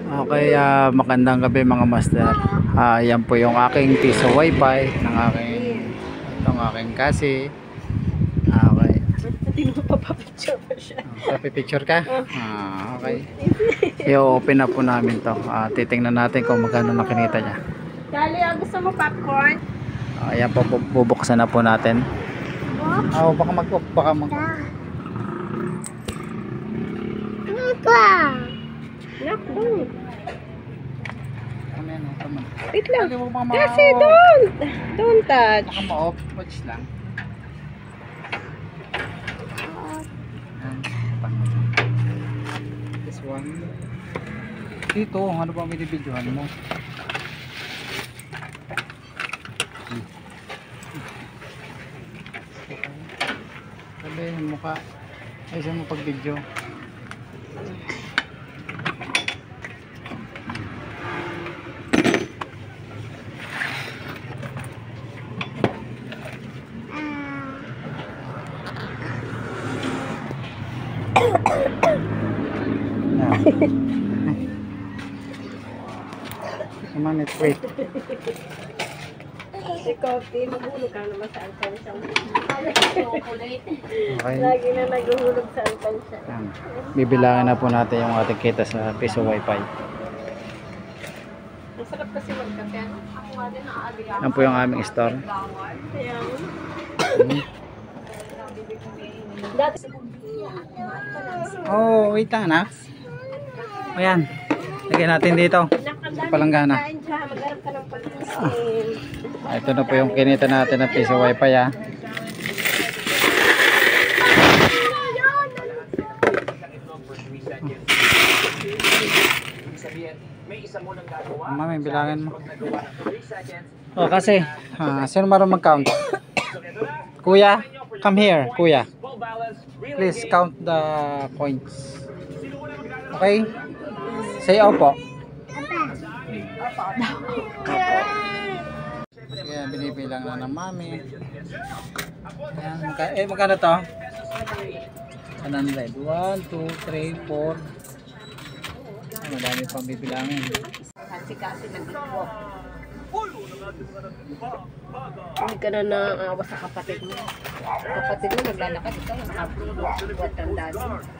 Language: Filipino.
Okay, magandang gabi mga master. Yan po yung aking piso wifi ng aking kasi. Okay. Tinupapapicture pa siya. Papipicture ka? Okay. I-open na po namin to. Titingnan natin kung magkano nakinita niya. Dali, gusto mo popcorn? Ayan po, bubuksan na po natin. Baka mag-off, baka mag-off. Naku. Tama. Wait lang. Kasi don't touch. Baka ma-off, watch lang. This one. Dito, ano ba binibidyohan mo? Sabihin mo ka. Ay, saan mo pag-video? Come on, wait. Si Coffee, maghulog ka naman sa alkansya. Okay. Lagi na naguhulog sa alkansya. Bibilangan na po natin yung ating kita sa piso wifi. Masarap kasi magkape. Ako nga din naaaligan. Yan po yung aming store. Ayan. Dati Oh, wait lang anak. Ayan. Lagyan natin dito. Palanggana. Magharap ka ng pag-isin. Ito na po yung kinita natin ng piso wifi Mami, bilangan mo. Kasi sino marunong mag-count? Kuya, come here, kuya. Please count the coins. Okay? Say opo. Sige, binibilang na ng mami. Ayan, magkano to? 100. 1, 2, 3, 4. Madami pang bibilangin. Kasi nag-ipo. Hindi ka na naawa sa kapatid mo. Kapatid mo naglalakad, ikaw ang buwat tandaan.